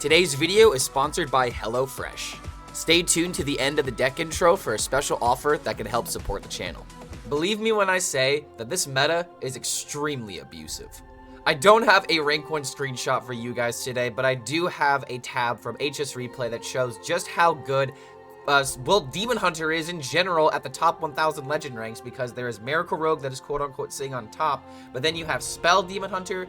Today's video is sponsored by HelloFresh. Stay tuned to the end of the deck intro for a special offer that can help support the channel. Believe me when I say that this meta is extremely abusive. I don't have a rank 1 screenshot for you guys today, but I do have a tab from HS Replay that shows just how good Demon Hunter is in general at the top 1000 legend ranks, because there is Miracle Rogue that is quote-unquote sitting on top, but then you have Spell Demon Hunter,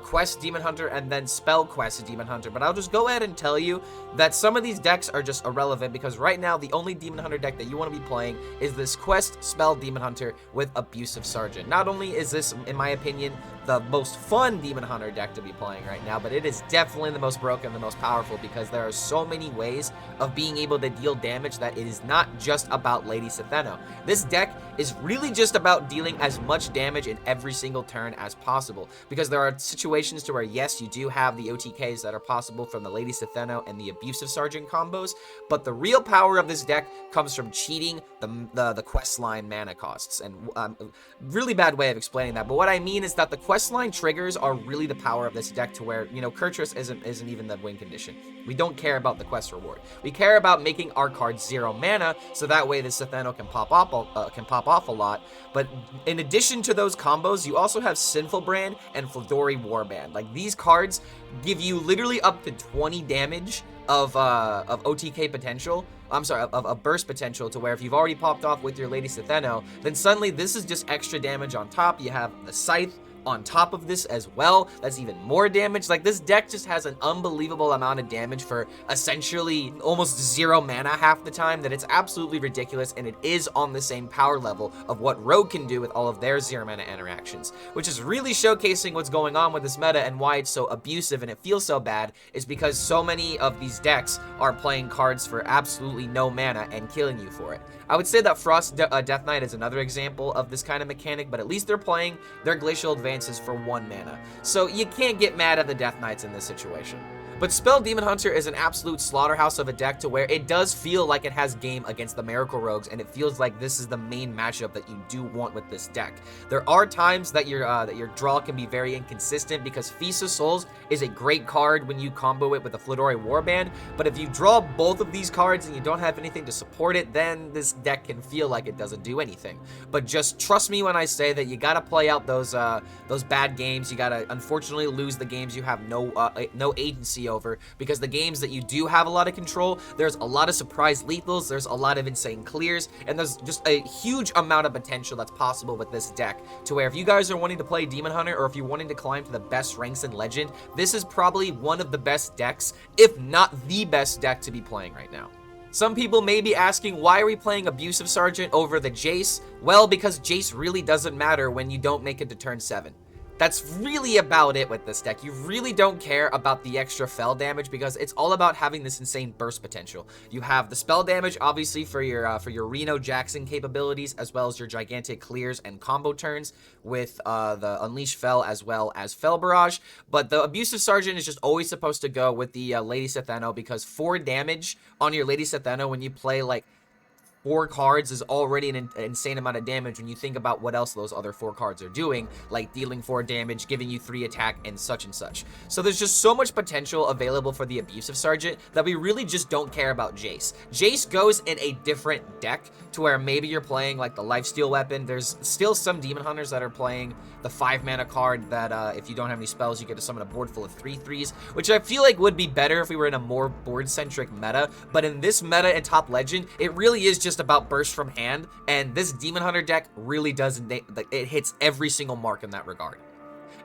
Quest Demon Hunter, and then Spell Quest Demon Hunter. But I'll just go ahead and tell you that some of these decks are just irrelevant, because right now the only Demon Hunter deck that you want to be playing is this Quest Spell Demon Hunter with Abusive Sergeant. Not only is this, in my opinion, the most fun Demon Hunter deck to be playing right now, but it is definitely the most broken, the most powerful, because there are so many ways of being able to deal damage that it is not just about Lady Setheno. This deck is really just about dealing as much damage in every single turn as possible, because there are situations to where, yes, you do have the OTKs that are possible from the Lady Setheno and the Abusive Sergeant combos, but the real power of this deck comes from cheating the quest line mana costs. And really bad way of explaining that, but what I mean is that the quest line triggers are really the power of this deck, to where, you know, Kurtrus isn't even the win condition. We don't care about the quest reward. We care about making our cards 0 mana, so that way the Setheno can pop off a lot. But in addition to those combos, you also have Sinful Brand and Fladori Warband. Like, these cards give you literally up to 20 damage of OTK potential. I'm sorry, of burst potential, to where if you've already popped off with your Lady Setheno, then suddenly this is just extra damage on top. You have the Scythe on top of this as well. That's even more damage. Like, this deck just has an unbelievable amount of damage for essentially almost 0 mana half the time, that it's absolutely ridiculous, and it is on the same power level of what Rogue can do with all of their 0 mana interactions, which is really showcasing what's going on with this meta and why it's so abusive and it feels so bad, is because so many of these decks are playing cards for absolutely no mana and killing you for it. I would say that Frost Death Knight is another example of this kind of mechanic, but at least they're playing their Glacial Advances for 1 mana. So you can't get mad at the Death Knights in this situation. But Spell Demon Hunter is an absolute slaughterhouse of a deck, to where it does feel like it has game against the Miracle Rogues, and it feels like this is the main matchup that you do want with this deck. There are times that your draw can be very inconsistent, because Feast of Souls is a great card when you combo it with the Fladori Warband, but if you draw both of these cards and you don't have anything to support it, then this deck can feel like it doesn't do anything. But just trust me when I say that you gotta play out those bad games. You gotta, unfortunately, lose the games you have no agency over, because the games that you do have a lot of control, there's a lot of surprise lethals, there's a lot of insane clears, and there's just a huge amount of potential that's possible with this deck, to where if you guys are wanting to play Demon Hunter, or if you're wanting to climb to the best ranks in Legend, this is probably one of the best decks, if not the best deck to be playing right now. Some people may be asking, why are we playing Abusive Sergeant over the Jace? Well, because Jace really doesn't matter when you don't make it to turn 7. That's really about it with this deck. You really don't care about the extra fell damage, because it's all about having this insane burst potential. You have the spell damage, obviously, for your Reno Jackson capabilities, as well as your gigantic clears and combo turns with the Unleash Fell as well as Fell Barrage. But the Abusive Sergeant is just always supposed to go with the Lady Setheno, because 4 damage on your Lady Setheno when you play like 4 cards is already an insane amount of damage when you think about what else those other 4 cards are doing, like dealing 4 damage, giving you 3 attack, and such and such. So there's just so much potential available for the Abusive Sergeant that we really just don't care about Jace. Jace goes in a different deck, to where maybe you're playing like the Lifesteal Weapon. There's still some Demon Hunters that are playing the 5 mana card that if you don't have any spells, you get to summon a board full of 3/3s, which I feel like would be better if we were in a more board-centric meta. But in this meta in Top Legend, it really is just about burst from hand, and this Demon Hunter deck really it hits every single mark in that regard.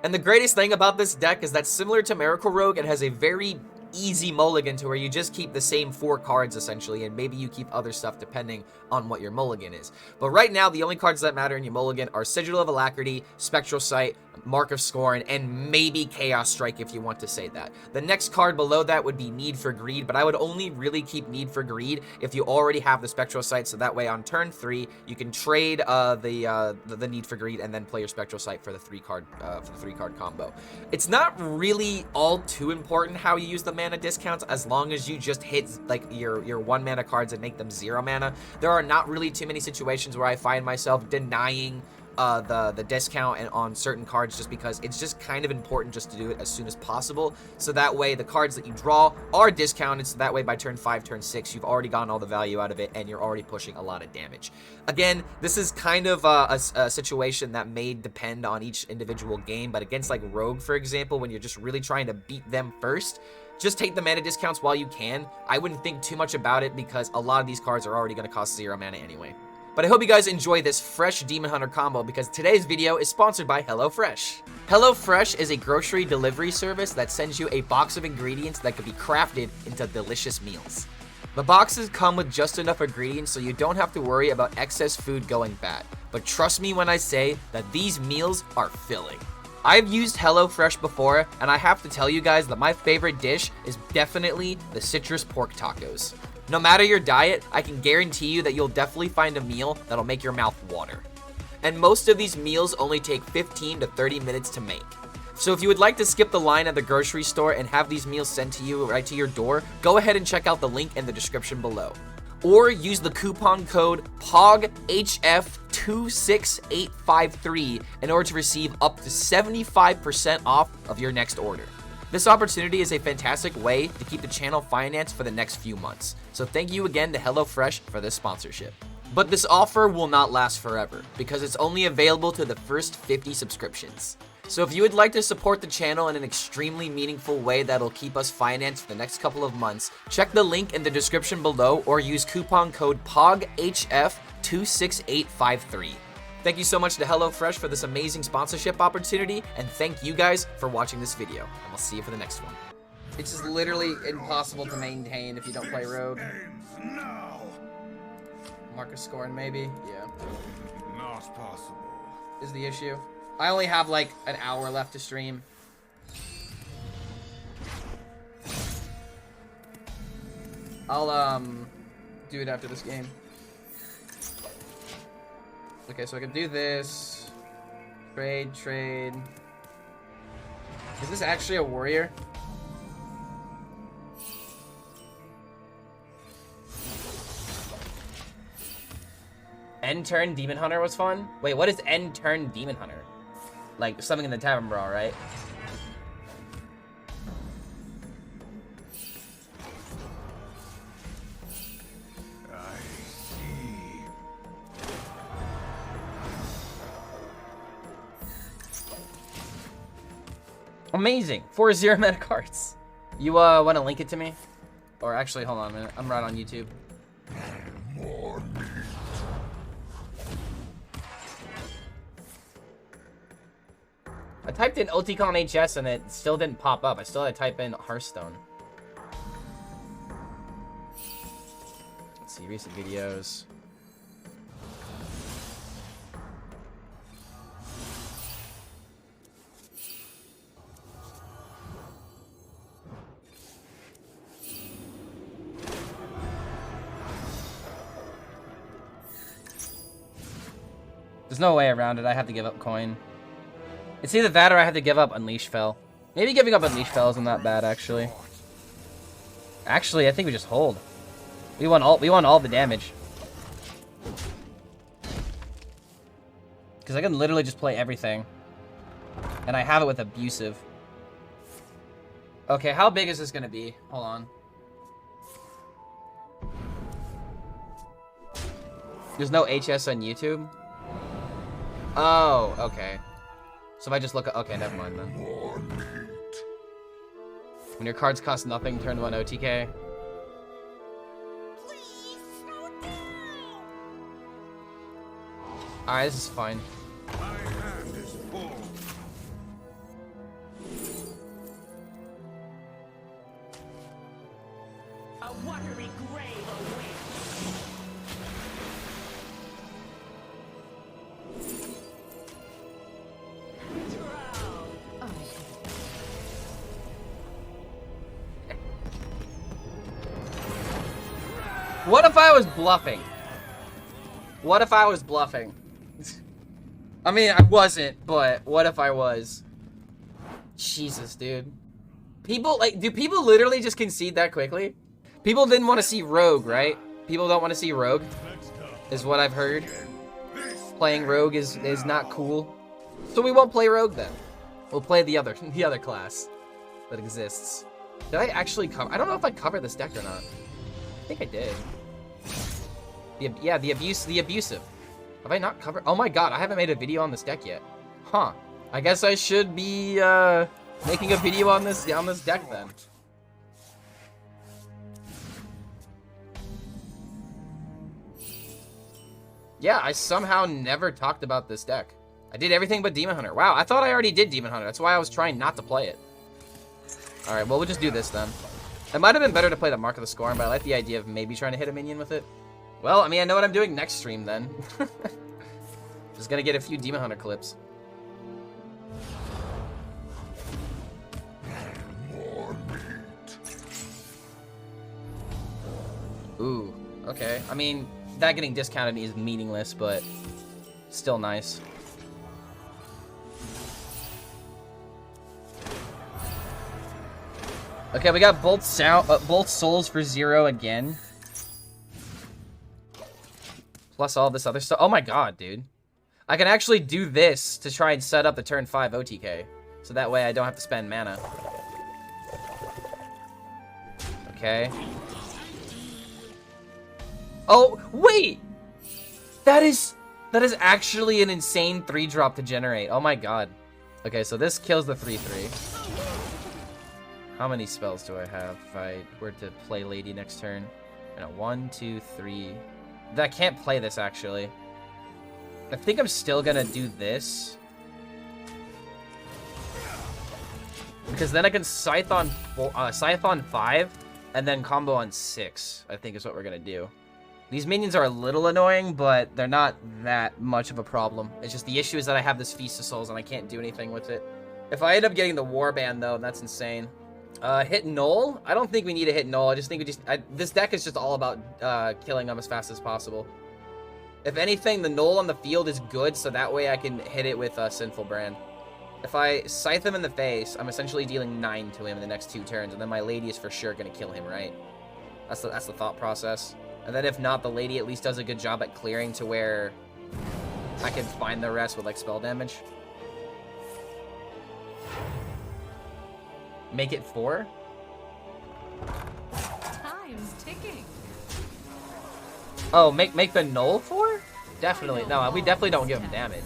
And the greatest thing about this deck is that, similar to Miracle Rogue, it has a very easy mulligan, to where you just keep the same 4 cards essentially, and maybe you keep other stuff depending on what your mulligan is. But right now, the only cards that matter in your mulligan are Sigil of Alacrity, Spectral Sight, Mark of Scorn, and maybe Chaos Strike, if you want to say that. The next card below that would be Need for Greed, but I would only really keep Need for Greed if you already have the Spectral Sight, so that way on turn 3 you can trade the Need for Greed and then play your Spectral Sight for the 3-card combo. It's not really all too important how you use the mana discounts, as long as you just hit like your 1 mana cards and make them 0 mana. There are not really too many situations where I find myself denying the discount and on certain cards, just because it's just kind of important just to do it as soon as possible, so that way the cards that you draw are discounted, so that way by turn 5, turn 6, you've already gotten all the value out of it and you're already pushing a lot of damage. Again, this is kind of a situation that may depend on each individual game, but against like Rogue, for example, when you're just really trying to beat them first, just take the mana discounts while you can. I wouldn't think too much about it because a lot of these cards are already going to cost 0 mana anyway. But I hope you guys enjoy this fresh Demon Hunter combo, because today's video is sponsored by HelloFresh. HelloFresh is a grocery delivery service that sends you a box of ingredients that can be crafted into delicious meals. The boxes come with just enough ingredients so you don't have to worry about excess food going bad. But trust me when I say that these meals are filling. I've used HelloFresh before, and I have to tell you guys that my favorite dish is definitely the citrus pork tacos. No matter your diet, I can guarantee you that you'll definitely find a meal that'll make your mouth water. And most of these meals only take 15 to 30 minutes to make. So if you would like to skip the line at the grocery store and have these meals sent to you right to your door, go ahead and check out the link in the description below. Or use the coupon code POGHF26853 in order to receive up to 75% off of your next order. This opportunity is a fantastic way to keep the channel financed for the next few months. So thank you again to HelloFresh for this sponsorship. But this offer will not last forever, because it's only available to the first 50 subscriptions. So if you would like to support the channel in an extremely meaningful way that'll keep us financed for the next couple of months, check the link in the description below or use coupon code POGHF26853. Thank you so much to HelloFresh for this amazing sponsorship opportunity, and thank you guys for watching this video, and we'll see you for the next one. It's just literally impossible to maintain if you don't play Rogue. Marcus scoring, maybe? Yeah. Not possible. Is the issue. I only have like an hour left to stream. I'll do it after this game. Okay, so I can do this. Trade. Is this actually a warrior? End turn Demon Hunter was fun? Wait, what is end turn Demon Hunter? Like something in the Tavern Brawl, right? I see. Amazing. 4 0 mana cards. You want to link it to me? Or actually, hold on a minute. I'm right on YouTube. More meat. I typed in OTCon HS and it still didn't pop up. I still had to type in Hearthstone. Let's see, recent videos. There's no way around it. I have to give up coin. It's either that or I have to give up Unleash Fell. Maybe giving up Unleash Fell isn't that bad, actually. Actually, I think we just hold. We want all the damage. Because I can literally just play everything. And I have it with Abusive. Okay, how big is this gonna be? Hold on. There's no HS on YouTube? Oh, okay. So if I just look at... Okay, never mind then. When your cards cost nothing, turn 1 OTK. Alright, this is fine. My hand is full. A watery grave awaits. What if I was bluffing? What if I was bluffing? I mean, I wasn't, but what if I was? Jesus, dude. People, like, do people literally just concede that quickly? People didn't want to see Rogue, right? People don't want to see Rogue, is what I've heard. This playing Rogue is not cool. So we won't play Rogue then. We'll play the other class that exists. Did I actually cover? I don't know if I covered this deck or not. I think I did. The Abusive. Have I not covered? Oh my god, I haven't made a video on this deck yet. Huh. I guess I should be making a video on this deck then. Yeah, I somehow never talked about this deck. I did everything but Demon Hunter. Wow, I thought I already did Demon Hunter. That's why I was trying not to play it. Alright, well, we'll just do this then. It might have been better to play the Mark of the Scorn, but I like the idea of maybe trying to hit a minion with it. Well, I mean, I know what I'm doing next stream then. Just gonna get a few Demon Hunter clips. Ooh, okay. I mean, that getting discounted is meaningless, but still nice. Okay, we got both souls for 0 again. Plus all this other stuff. Oh my god, dude. I can actually do this to try and set up the turn 5 OTK. So that way I don't have to spend mana. Okay. Oh, wait! That is actually an insane 3-drop to generate. Oh my god. Okay, so this kills the 3/3. How many spells do I have if I were to play Lady next turn? 1, 2, 3. I can't play this, actually. I think I'm still gonna do this. Because then I can Scythe on 5, and then combo on 6, I think is what we're gonna do. These minions are a little annoying, but they're not that much of a problem. It's just the issue is that I have this Feast of Souls, and I can't do anything with it. If I end up getting the Warband, though, that's insane. Hit Null? I don't think we need to hit Null. I just think this deck is just all about killing them as fast as possible. If anything, the Null on the field is good, so that way I can hit it with Sinful Brand. If I Scythe him in the face, I'm essentially dealing 9 to him in the next 2 turns, and then my Lady is for sure going to kill him, right? That's the thought process. And then if not, the Lady at least does a good job at clearing to where I can find the rest with, like, spell damage. Make it 4? Time's ticking. Oh, make the Null 4? Definitely. No, we definitely don't give him damage.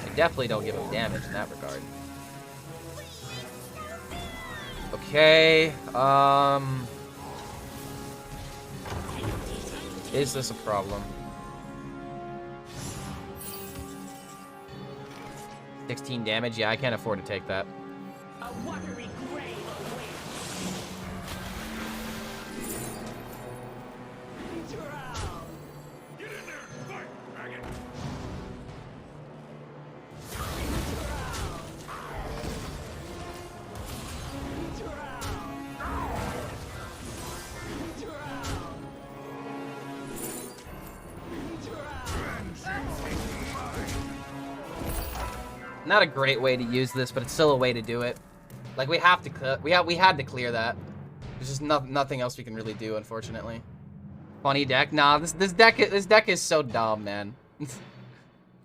We definitely don't give him damage in that regard. Okay, is this a problem? 16 damage? Yeah, I can't afford to take that. A watery grave awaits. Get in there and fight, maggot! Not a great way to use this, but it's still a way to do it. Like, we have to we had to clear that. There's just nothing else we can really do, unfortunately. Funny deck. Nah, this deck is so dumb, man.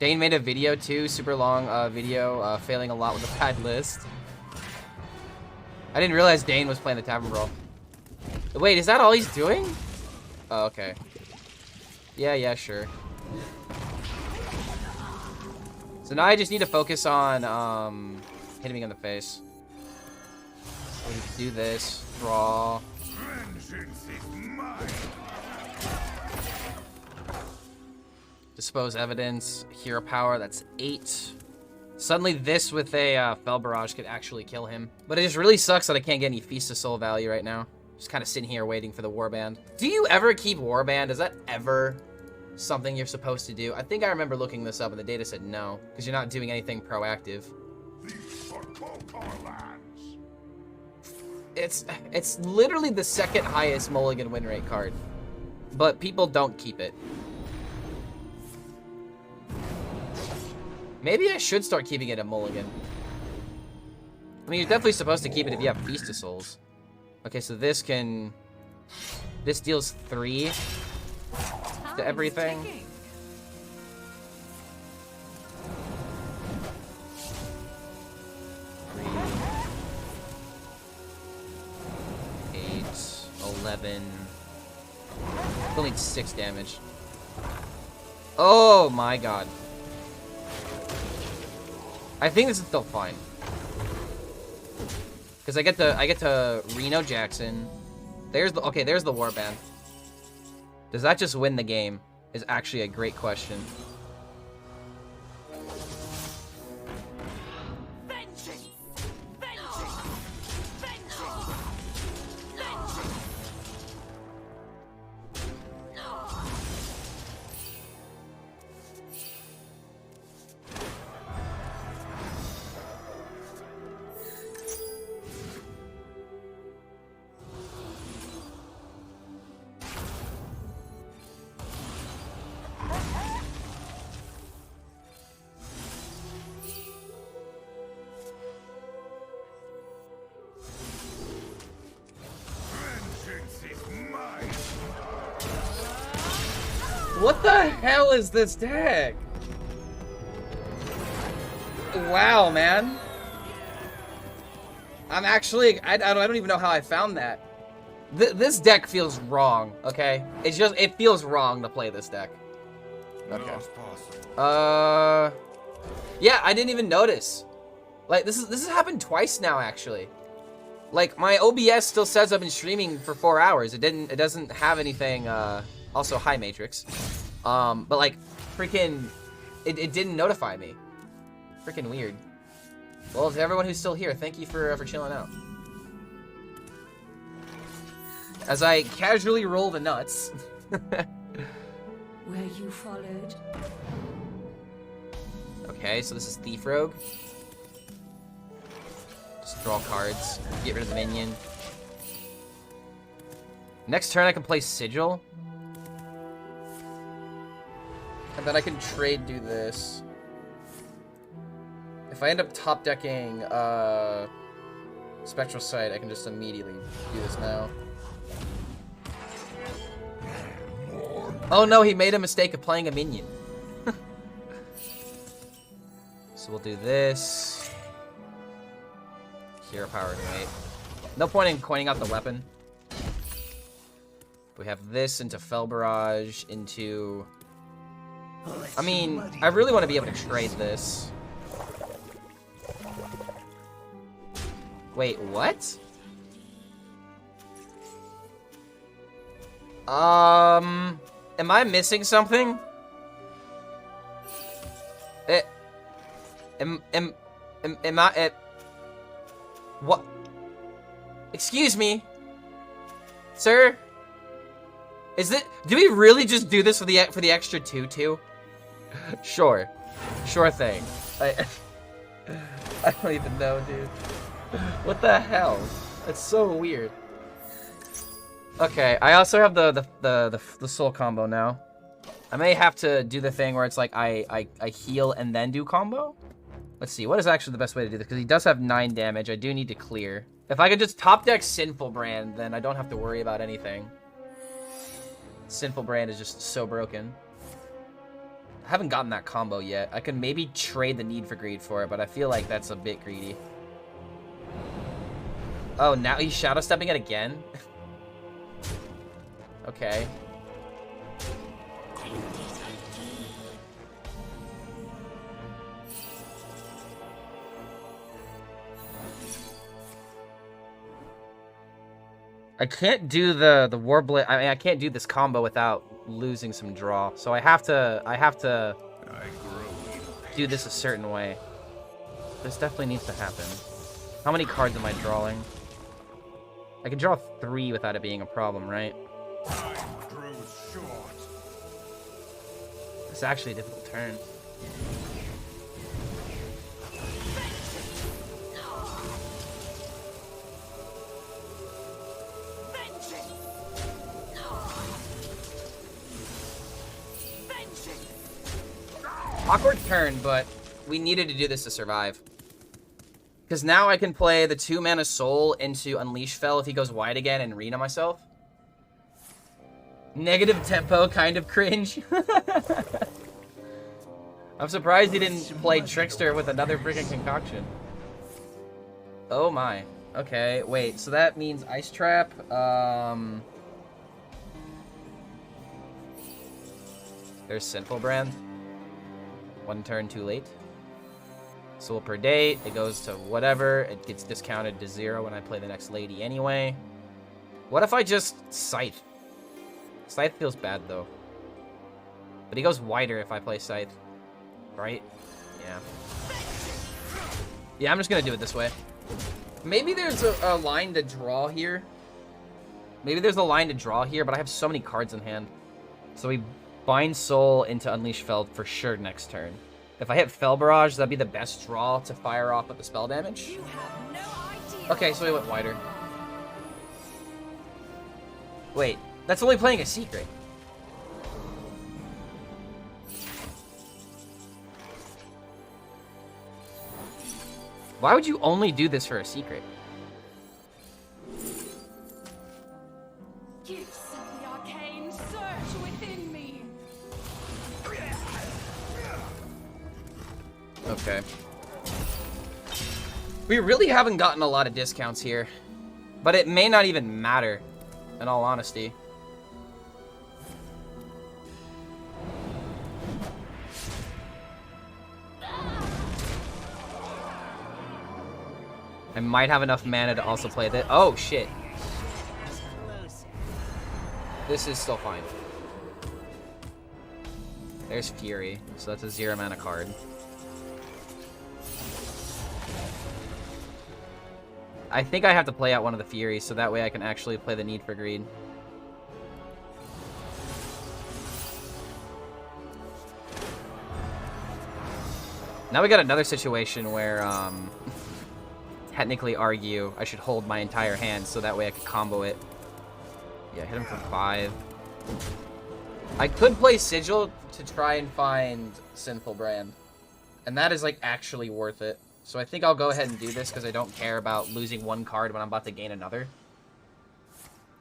Dane made a video too, super long video, failing a lot with a bad list. I didn't realize Dane was playing the Tavern Brawl. Wait, is that all he's doing? Oh, okay. Yeah, sure. So now I just need to focus on hitting me in the face. We need to do this. Draw. Vengeance is mine. Dispose evidence. Hero power. That's 8. Suddenly this with a Fell Barrage could actually kill him. But it just really sucks that I can't get any Feast of Soul value right now. Just kind of sitting here waiting for the Warband. Do you ever keep Warband? Is that ever something you're supposed to do? I think I remember looking this up and the data said no, because you're not doing anything proactive. These are Kotor lands. It's literally the second highest Mulligan win rate card, but people don't keep it. Maybe I should start keeping it at Mulligan. I mean, you're definitely supposed to keep it if you have Feast of Souls. Okay, so this deals 3. to everything. 3, 8, 11. Still need 6 damage. Oh my god. I think this is still fine. Because I get to Reno Jackson. There's the warband. Does that just win the game? Is actually a great question. Vengeance! Vengeance! Vengeance! Vengeance! Vengeance is mine. What the hell is this deck? Wow, man. I'm actually, I don't even know how I found that. This deck feels wrong, okay? It feels wrong to play this deck. Okay. Not possible. Yeah, I didn't even notice. Like, this has happened twice now, actually. Like, my OBS still says I've been streaming for 4 hours. It doesn't have anything, also, hi, Matrix. But, like, freaking, it didn't notify me. Freaking weird. Well, to everyone who's still here, thank you for chilling out. As I casually roll the nuts. Were you followed? Okay, so this is Thief Rogue. Just draw cards, get rid of the minion. Next turn I can play Sigil. And then I can do this. If I end up top decking Spectral Sight, I can just immediately do this now. Oh no, he made a mistake of playing a minion. So we'll do this. Hero Power Ignite. No point in coining out the weapon. We have this into Fell Barrage, into... I mean, I really want to be able to trade this. Wait, what? Am I missing something? Am I what? Excuse me, sir. Is it? Do we really just do this for the extra 2/2? Sure thing. I don't even know, dude. What the hell? That's so weird. Okay, I also have the soul combo now. I may have to do the thing where it's like I heal and then do combo. Let's see, what is actually the best way to do this? Because he does have 9 damage. I do need to clear. If I could just top deck Sinful Brand, then I don't have to worry about anything. Sinful Brand is just so broken. I haven't gotten that combo yet. I could maybe trade the Need for Greed for it, but I feel like that's a bit greedy. Oh, now he's Shadow Stepping it again? Okay. I can't do the Warblade. I mean, I can't do this combo without losing some draw. So I have to do this a certain way. This definitely needs to happen. How many cards am I drawing? I can draw 3 without it being a problem, right? Time grows short. It's actually a difficult turn. Awkward turn, but we needed to do this to survive. Because now I can play the 2 mana Soul into Unleash Fell if he goes wide again and Rena myself. Negative tempo, kind of cringe. I'm surprised he didn't play Trickster with another freaking concoction. Oh my. Okay, wait, so that means Ice Trap, there's Sinful Brand. One turn too late. Soul per day, it goes to whatever, it gets discounted to 0 when I play the next lady anyway. What if I just Scythe? Scythe feels bad though. But he goes wider if I play Scythe. Right? Yeah. Yeah, I'm just gonna do it this way. Maybe there's a line to draw here. Maybe there's a line to draw here, but I have so many cards in hand. So we bind Soul into Unleash Fell for sure next turn. If I hit Fell Barrage, that'd be the best draw to fire off with the spell damage. You have no idea. Okay, so we went wider. Wait, that's only playing a secret. Why would you only do this for a secret? Gifts of the arcane surge within me. Okay. We really haven't gotten a lot of discounts here. But it may not even matter, in all honesty. I might have enough mana to also play this. Oh, shit. This is still fine. There's Fury, so that's a 0 mana card. I think I have to play out one of the Furies, so that way I can actually play the Need for Greed. Now we got another situation where, technically argue I should hold my entire hand so that way I could combo it. Yeah, hit him for 5. I could play Sigil to try and find Sinful Brand. And that is, like, actually worth it. So I think I'll go ahead and do this because I don't care about losing one card when I'm about to gain another.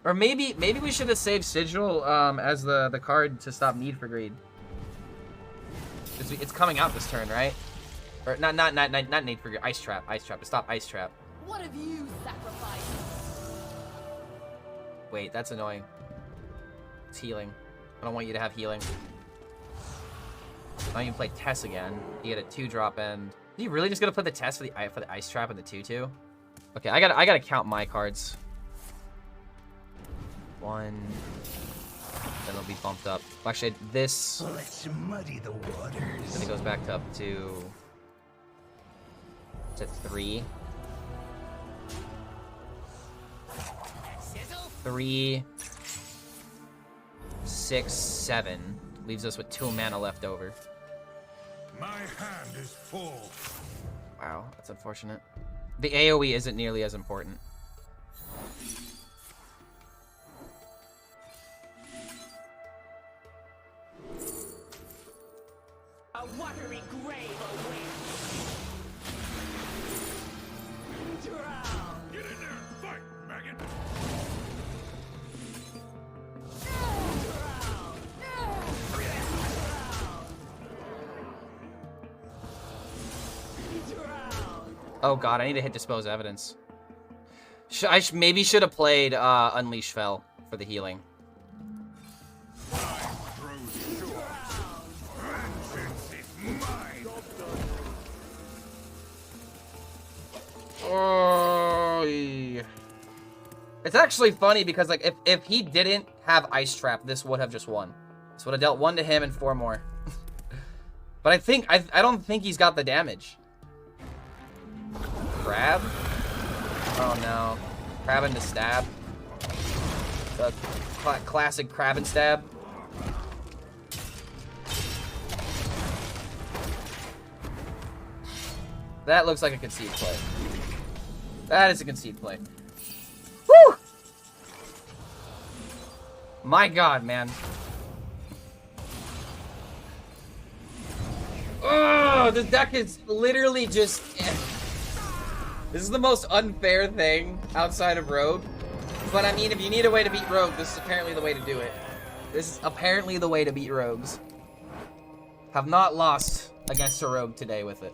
Or maybe we should have saved Sigil as the card to stop Need for Greed. It's coming out this turn, right? Or not Need for Greed. Ice Trap to stop Ice Trap. What have you sacrificed? Wait, that's annoying. It's healing. I don't want you to have healing. Now you can play Tess again. You get a 2-drop end. Are you really just gonna play the Tess for the Ice Trap and the 2/2? Okay, I gotta count my cards. 1. Then it'll be bumped up. Well, actually, this. Let's muddy the waters. Then it goes back to up to 3. 3, 6, 7. Leaves us with 2 mana left over. My hand is full. Wow, that's unfortunate. The AoE isn't nearly as important. A watery grave awaits. Drown. Get in there and fight, maggot. Oh god, I need to hit Dispose Evidence. Maybe should have played Unleash Fell for the healing. Oh, yeah. It's actually funny because like if he didn't have Ice Trap, this would have just won. This would have dealt 1 to him and 4 more. But I don't think he's got the damage. Crab? Oh no. Crab into stab. The classic crab and stab. That looks like a concede play. That is a concede play. Woo! My god, man. Oh, this deck is literally just... This is the most unfair thing outside of Rogue. But I mean, if you need a way to beat Rogue, this is apparently the way to do it. This is apparently the way to beat rogues. Have not lost against a rogue today with it.